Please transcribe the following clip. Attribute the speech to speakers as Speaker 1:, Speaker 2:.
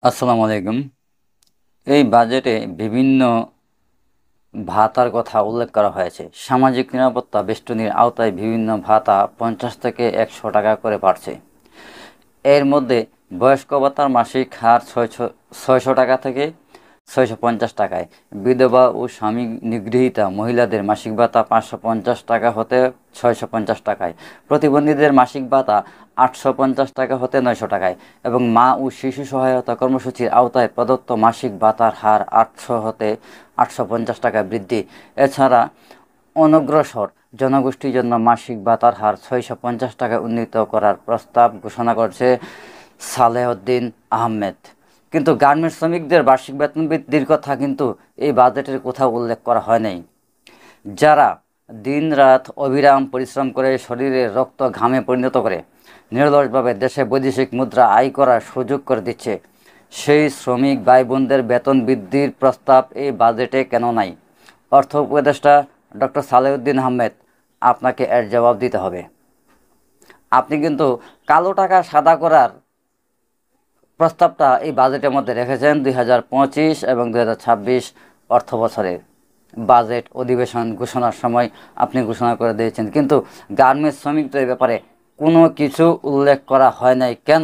Speaker 1: আসসালামু আলাইকুম। এই বাজেটে বিভিন্ন ভাতার কথা উল্লেখ করা হয়েছে। সামাজিক নিরাপত্তা বেষ্টনীর আওতায় বিভিন্ন ভাতা 50 থেকে 100 টাকা করে বাড়ছে। এর মধ্যে বয়স্ক ভাতার মাসিক হার 600 টাকা থেকে 650 টাকায়, বিধবা ও স্বামী নিগৃহীতা মহিলাদের মাসিক ভাতা 550 টাকা হতে 650 টাকায়, প্রতিবন্ধীদের মাসিক ভাতা 850 টাকা হতে 900 টাকায় এবং মা ও শিশু সহায়তা কর্মসূচির আওতায় প্রদত্ত মাসিক ভাতার হার 800 হতে 850 টাকা বৃদ্ধি। এছাড়া অনগ্রসর জনগোষ্ঠীর জন্য মাসিক ভাতার হার 650 টাকা উন্নীত করার প্রস্তাব ঘোষণা করেছে সালেহউদ্দিন আহমেদ। কিন্তু গার্মেন্টস শ্রমিকদের বার্ষিক বেতন বৃদ্ধির কথা কিন্তু এই বাজেটের কোথাও উল্লেখ করা হয় নাই। যারা দিনরাত অবিরাম পরিশ্রম করে শরীরে রক্ত ঘামে পরিণত করে নির্লসভাবে দেশে বৈদেশিক মুদ্রা আয় করার সুযোগ করে দিচ্ছে, সেই শ্রমিক ভাই বোনদের বেতন বৃদ্ধির প্রস্তাব এই বাজেটে কেন নাই? অর্থ উপদেষ্টা ডক্টর সালেহউদ্দিন আহমেদ, আপনাকে এর জবাব দিতে হবে। আপনি কিন্তু কালো টাকা সাদা করার প্রস্তাবটা এই বাজেটের মধ্যে রেখেছেন 2025 এবং 2026 অর্থ বছরের বাজেট অধিবেশন ঘোষণার সময় আপনি ঘোষণা করে দিয়েছেন, কিন্তু গার্মেন্টস শ্রমিকদের ব্যাপারে কোনো কিছু উল্লেখ করা হয় নাই কেন?